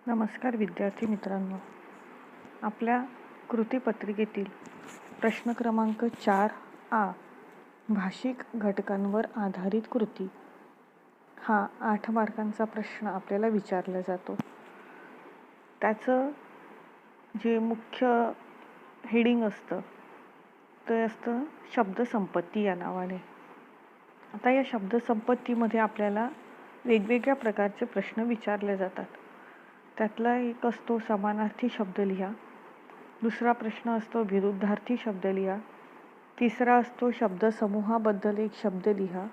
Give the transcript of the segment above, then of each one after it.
नमस्कार विद्यार्थी मित्रांनो, आपल्या कृतीपत्रिकेतील प्रश्न क्रमांक 4A भाषिक घटकांवर आधारित कृती हा 8 मार्कांचा प्रश्न आपल्याला विचारला जातो. त्याचं जे मुख्य हेडिंग असतं ते असतं शब्दसंपत्ती या नावाने. आता या शब्दसंपत्तीमध्ये आपल्याला वेगवेगळ्या प्रकारचे प्रश्न विचारले जातात. त्यातला एक असतो समानार्थी शब्द लिहा, दुसरा प्रश्न असतो विरुद्धार्थी शब्द लिहा, तिसरा असतो शब्दसमूहाबद्दल एक शब्द लिहा,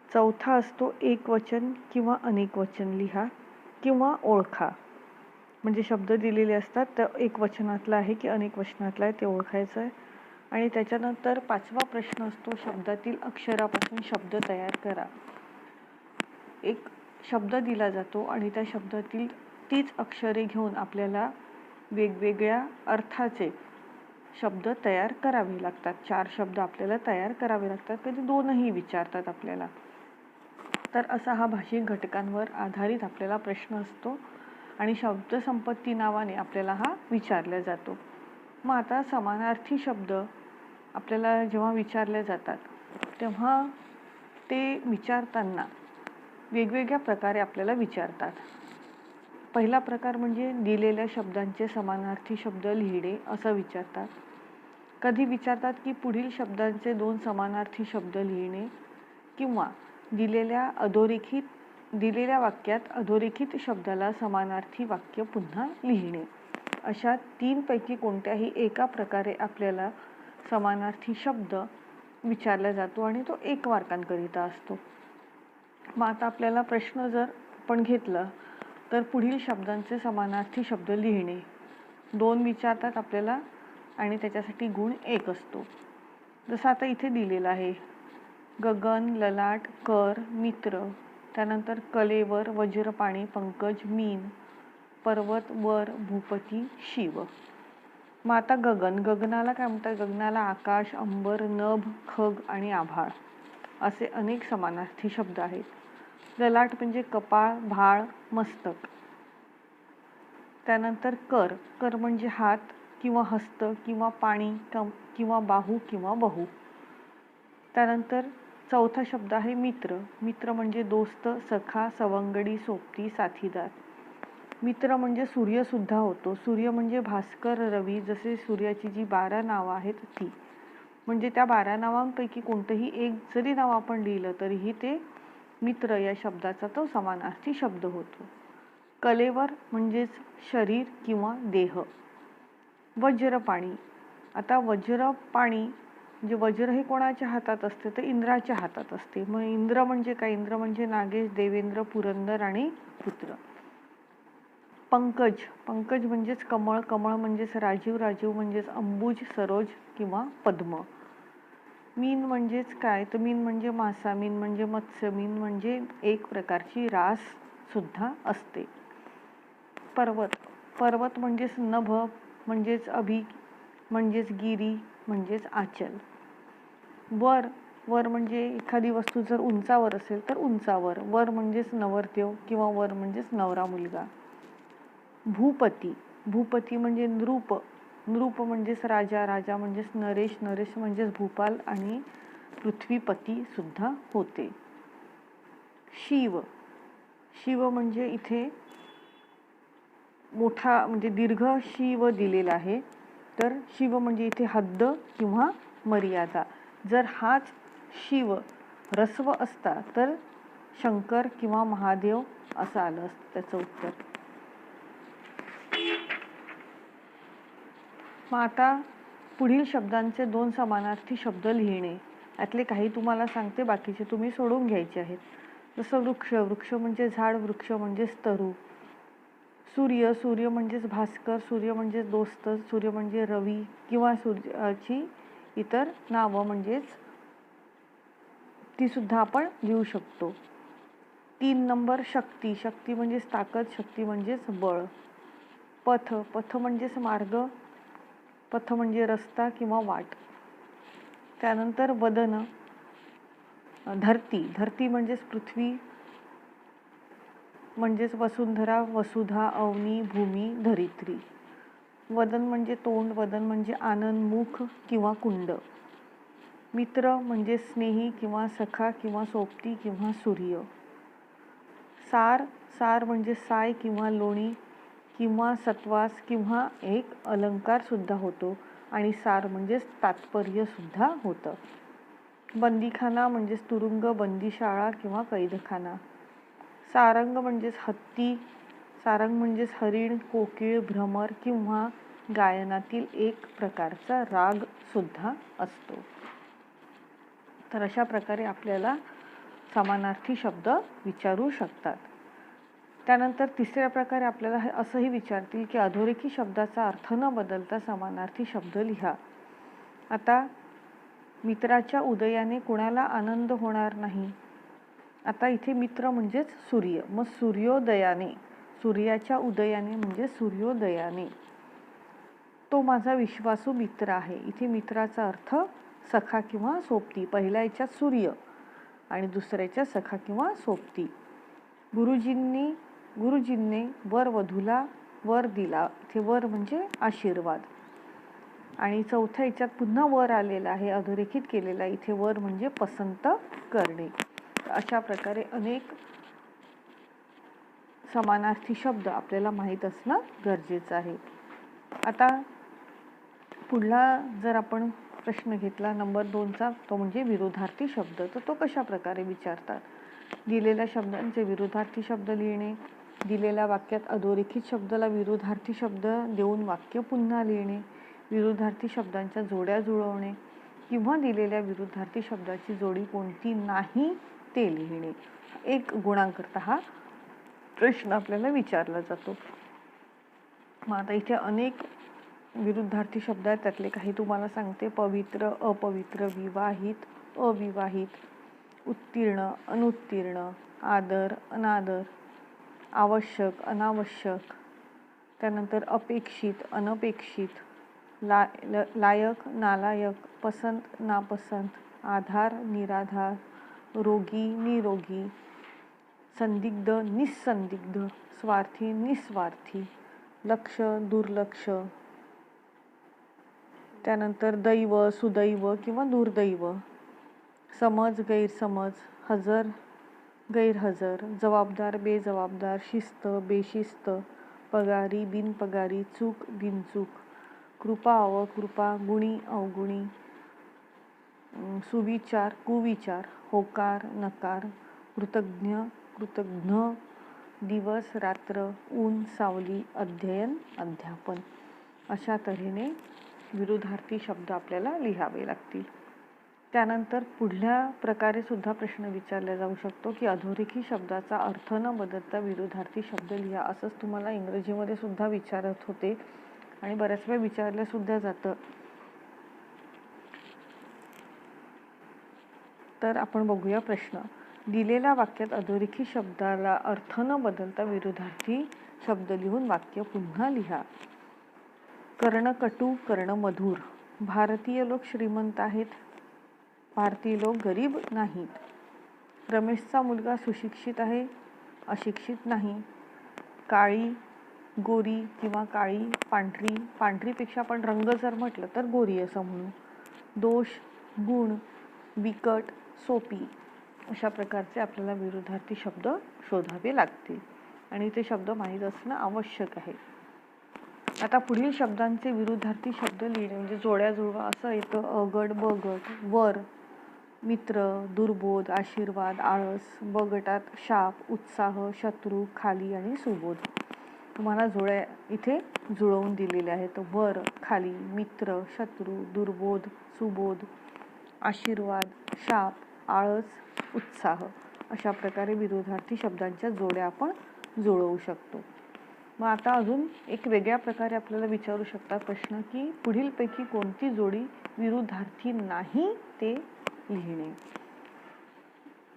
चौथा असतो एकवचन किंवा अनेकवचन लिहा किंवा ओळखा. म्हणजे शब्द दिलेले असतात तर एकवचनातला आहे की अनेकवचनातला आहे ते ओळखायचं आहे. आणि त्याच्यानंतर 5वा प्रश्न असतो शब्दातील अक्षरापासून शब्द तयार करा. एक शब्द दिला जातो आणि त्या शब्दातील तीच अक्षरे घेऊन आपल्याला वेगवेगळ्या अर्थाचे शब्द तयार करावे लागतात. 4 शब्द आपल्याला तयार करावे लागतात, कधी 2ही विचारतात आपल्याला. तर असा हा भाषिक घटकांवर आधारित आपल्याला प्रश्न असतो आणि शब्दसंपत्ती नावाने आपल्याला हा विचारला जातो. मग आता समानार्थी शब्द आपल्याला जेव्हा विचारले जातात तेव्हा ते विचारताना वेगवेगळ्या प्रकारे आपल्याला विचारतात. पहिला प्रकार म्हणजे दिलेल्या शब्दांचे समानार्थी शब्द लिहिणे असं विचारतात. कधी विचारतात की पुढील शब्दांचे 2 समानार्थी शब्द लिहिणे किंवा दिलेल्या वाक्यात अधोरेखित शब्दाला समानार्थी वाक्य पुन्हा लिहिणे. अशा 3 पैकी कोणत्याही एका प्रकारे आपल्याला समानार्थी शब्द विचारला जातो आणि तो 1 मार्कांकरिता असतो. मग आता आपल्याला प्रश्न जर आपण घेतला तर पुढील शब्दांचे समानार्थी शब्द लिहिणे 2 विचारतात आपल्याला आणि त्याच्यासाठी गुण 1 असतो. जसं आता इथे दिलेलं आहे, गगन, ललाट, कर, मित्र, त्यानंतर कलेवर, वज्रपाणी, पंकज, मीन, पर्वत, वर, भूपती, शिव. मग आता गगनाला काय म्हणतात? गगनाला आकाश, अंबर, नभ, खग आणि आभाळ असे अनेक समानार्थी शब्द आहेत. ललाट म्हणजे कपाळ, भाळ, मस्तक. त्यानंतर कर म्हणजे हात किंवा हस्त किंवा पाणी किंवा बाहू किंवा बहु. त्यानंतर चौथा शब्द आहे मित्र म्हणजे दोस्त, सखा, सवंगडी, सोबती, साथीदार. मित्र म्हणजे सूर्य सुद्धा होतो. सूर्य म्हणजे भास्कर, रवी, जसे सूर्याची जी 12 नावं आहेत ती. म्हणजे त्या 12 नावांपैकी कोणतंही एक जरी नाव आपण लिहिलं तरीही ते मित्र या शब्दाचा तो समानार्थी शब्द होतो. कलेवर म्हणजेच शरीर किंवा देह. वज्रपाणी, आता वज्रपाणी म्हणजे वज्र हे कोणाच्या हातात असते? तर इंद्राच्या हातात असते. मग इंद्र म्हणजे काय? इंद्र म्हणजे नागेश, देवेंद्र, पुरंदर आणि पुत्र. पंकज म्हणजेच कमळ म्हणजेच राजीव म्हणजेच अंबुज, सरोज किंवा पद्म. मीन म्हणजेच काय? तर मीन म्हणजे मासा, मीन म्हणजे मत्स्य, मीन म्हणजे एक प्रकारची रास सुद्धा असते. पर्वत म्हणजेच नभ म्हणजेच अभि म्हणजेच गिरी म्हणजेच आचल. वर म्हणजे एखादी वस्तू जर उंचावर असेल तर उंचावर. वर म्हणजेच नवरदेव किंवा वर म्हणजेच नवरा मुलगा. भूपती म्हणजे नृप म्हणजेच राजा म्हणजेच नरेश म्हणजेच भूपाल आणि पृथ्वीपती सुद्धा होते. शिव म्हणजे इथे मोठा म्हणजे दीर्घ शिव दिलेला आहे. तर शिव म्हणजे इथे हद्द किंवा मर्यादा. जर हाच शिव ह्रस्व असता तर शंकर किंवा महादेव असं आलं असतं त्याचं उत्तर. मग आता पुढील शब्दांचे 2 समानार्थी शब्द लिहिणे. यातले काही तुम्हाला सांगते, बाकीचे तुम्ही सोडून घ्यायचे आहेत. जसं वृक्ष म्हणजे झाड, वृक्ष म्हणजेच तरू. सूर्य म्हणजेच भास्कर, सूर्य म्हणजेच दोस्त, सूर्य म्हणजे रवी किंवा सूर्याची इतर नावं म्हणजेच ती सुद्धा आपण लिहू शकतो. 3 नंबर शक्ती म्हणजेच ताकद, शक्ती म्हणजेच बळ. पथ म्हणजेच मार्ग, पथ म्हणजे रस्ता किंवा वाट. त्यानंतर वदन, धरती म्हणजेच पृथ्वी, म्हणजेच वसुंधरा, वसुधा, अवनी, भूमी, धरित्री. वदन म्हणजे तोंड, वदन म्हणजे आनंद, मुख किंवा कुंड. मित्र म्हणजे स्नेही किंवा सखा किंवा सोबती किंवा सूर्य. सार, सार म्हणजे साय किंवा लोणी किंवा सत्वास किंवा एक अलंकार सुद्धा होतो आणि सार म्हणजेच तात्पर्य सुद्धा होतं. बंदीखाना म्हणजेच तुरुंग, बंदीशाळा किंवा कैदखाना. सारंग म्हणजेच हत्ती, सारंग म्हणजेच हरिण, कोकिळ, भ्रमर किंवा गायनातील एक प्रकारचा राग सुद्धा असतो. तर अशा प्रकारे आपल्याला समानार्थी शब्द विचारू शकतात. त्यानंतर तिसऱ्या प्रकारे आपल्याला असंही विचारतील की अधोरेखी शब्दाचा अर्थ न बदलता समानार्थी शब्द लिहा. आता मित्राच्या उदयाने कुणाला आनंद होणार नाही. आता इथे मित्र म्हणजेच सूर्य, मग सूर्योदयाने, सूर्याच्या उदयाने म्हणजे सूर्योदयाने तो माझा विश्वासू मित्र आहे. इथे मित्राचा अर्थ सखा किंवा सोबती. पहिल्या याच्यात सूर्य आणि दुसऱ्याच्या सखा किंवा सोबती. गुरुजींनी वर वधूला वर दिला. इथे वर म्हणजे आशीर्वाद. आणि चौथ्या याच्यात पुन्हा वर आलेला आहे, अधोरेखित केलेला. इथे वर म्हणजे पसंत करणे. अशा प्रकारे अनेक समानार्थी शब्द आपल्याला माहीत असणं गरजेचं आहे. आता पुढला जर आपण प्रश्न घेतला नंबर 2चा, तो म्हणजे विरोधार्थी शब्द. तर तो कशा प्रकारे विचारतात. दिलेल्या शब्दांचे विरोधार्थी शब्द लिहिणे, दिलेल्या वाक्यात अधोरेखित शब्दाला विरोधार्थी शब्द देऊन वाक्य पुन्हा लिहिणे, विरोधार्थी शब्दांच्या जोड्या जुळवणे किंवा दिलेल्या विरोधार्थी शब्दाची जोडी कोणती नाही ते लिहिणे. 1 गुणांकरता हा प्रश्न आपल्याला विचारला जातो. मग आता इथे अनेक विरुद्धार्थी शब्द आहेत, त्यातले काही तुम्हाला सांगते. पवित्र, अपवित्र, विवाहित, अविवाहित, उत्तीर्ण, अनुत्तीर्ण, आदर, अनादर, आवश्यक, अनावश्यक, त्यानंतर अपेक्षित, अनपेक्षित, लायक, नालायक, पसंत, नापसंत, आधार, निराधार, रोगी, निरोगी, संदिग्ध, निसंदिग्ध, स्वार्थी, निस्वार्थी, लक्ष, दुर्लक्ष, त्यानंतर दैव, सुदैव किंवा दुर्दैव, समज, गैरसमज, हजर, गैरहजर, जबाबदार, बेजबाबदार, शिस्त, बेशिस्त, पगारी, बिनपगारी, चूक, बिनचूक, कृपा, अवकृपा, गुणी, अवगुणी, सुविचार, कुविचार, होकार, नकार, कृतज्ञ, कृतघ्न, दिवस, रात्र, ऊन, सावली, अध्ययन, अध्यापन. अशा तऱ्हेने विरोधार्थी शब्द आपल्याला लिहावे लागतील. त्यानंतर पुढल्या प्रकारे सुद्धा प्रश्न विचारला जाऊ शकतो की अधोरेखी शब्दाचा अर्थ न बदलता विरोधार्थी शब्द लिहा. असंच तुम्हाला इंग्रजीमध्ये सुद्धा विचारत होते आणि बऱ्याच वेळा विचारलं सुद्धा जातं. तर आपण बघूया प्रश्न. दिलेल्या वाक्यात अधोरेखी शब्दाला अर्थ न बदलता विरोधार्थी शब्द लिहून वाक्य पुन्हा लिहा. कर्णकटू, कर्णमधुर. भारतीय लोक श्रीमंत आहेत, भारतीय लोक गरीब नाहीत. रमेशचा मुलगा सुशिक्षित आहे, अशिक्षित नाही. काळी, गोरी किंवा काळी, पांढरी, पांढरीपेक्षा आपण रंग जर म्हटलं तर गोरी असं म्हणू. दोष, गुण, बिकट, सोपी. अशा प्रकारचे आपल्याला विरोधार्थी शब्द शोधावे लागतील आणि ते शब्द माहीत असणं आवश्यक आहे. आता पुढील शब्दांचे विरुद्धार्थी शब्द लिहिणे म्हणजे जोड्या जुळवा असं येतं. अगट, बगट, वर, मित्र, दुर्बोध, आशीर्वाद, आळस. ब गटात शाप, उत्साह, शत्रू, खाली आणि सुबोध. तुम्हाला जोड्या इथे जुळवून दिलेल्या आहेत. वर, खाली, मित्र, शत्रू, दुर्बोध, सुबोध, आशीर्वाद, शाप, आळस, उत्साह. अशा प्रकारे विरोधार्थी शब्दांच्या जोड्या आपण जुळवू शकतो. मग आता अजून एक वेगळ्या प्रकारे आपल्याला विचारू शकतात प्रश्न की पुढीलपैकी कोणती जोडी विरुद्धार्थी नाही ते लिहिणे.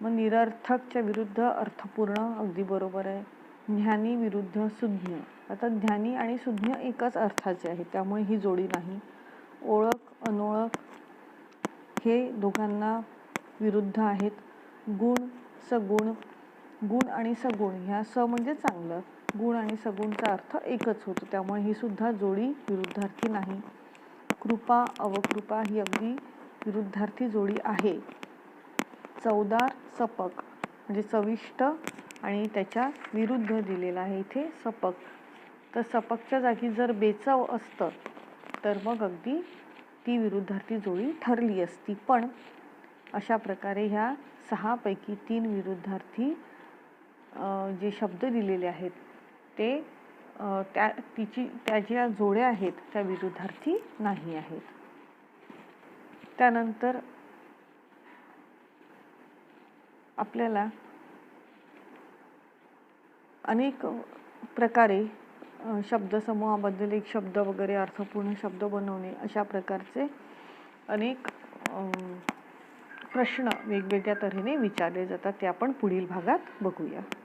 मग निरर्थकच्या विरुद्ध अर्थपूर्ण, अगदी बरोबर आहे. ज्ञानी विरुद्ध सुज्ञ. आता ज्ञानी आणि सुज्ञ एकच अर्थाचे आहे, त्यामुळे ही जोडी नाही. ओळख, अनोळख हे दोघांना विरुद्ध आहेत. गुण, सगुण, गुण आणि सगुण ह्या स म्हणजे चांगलं, गुण आणि सगुणचा अर्थ एकच होतो, त्यामुळे ही सुद्धा जोडी विरुद्धार्थी नाही. कृपा अवकृपा ही अगदी विरुद्धार्थी जोडी आहे. चवदार सपक म्हणजे चविष्ट आणि त्याच्या विरुद्ध दिलेला आहे इथे सपक. तर सपकच्या जागी जर बेचव असतं तर मग अगदी ती विरुद्धार्थी जोडी ठरली असती. पण अशा प्रकारे ह्या 6 पैकी 3 विरुद्धार्थी जे शब्द दिलेले आहेत ते त्या ज्या जोड्या आहेत त्या विरुद्धार्थी नाही आहेत. त्यानंतर आपल्याला अनेक प्रकारे शब्दसमूहाबद्दल एक शब्द वगैरे अर्थपूर्ण शब्द बनवणे अशा प्रकारचे अनेक प्रश्न वेगवेगळ्या तऱ्हेने विचारले जातात. ते आपण पुढील भागात बघूया.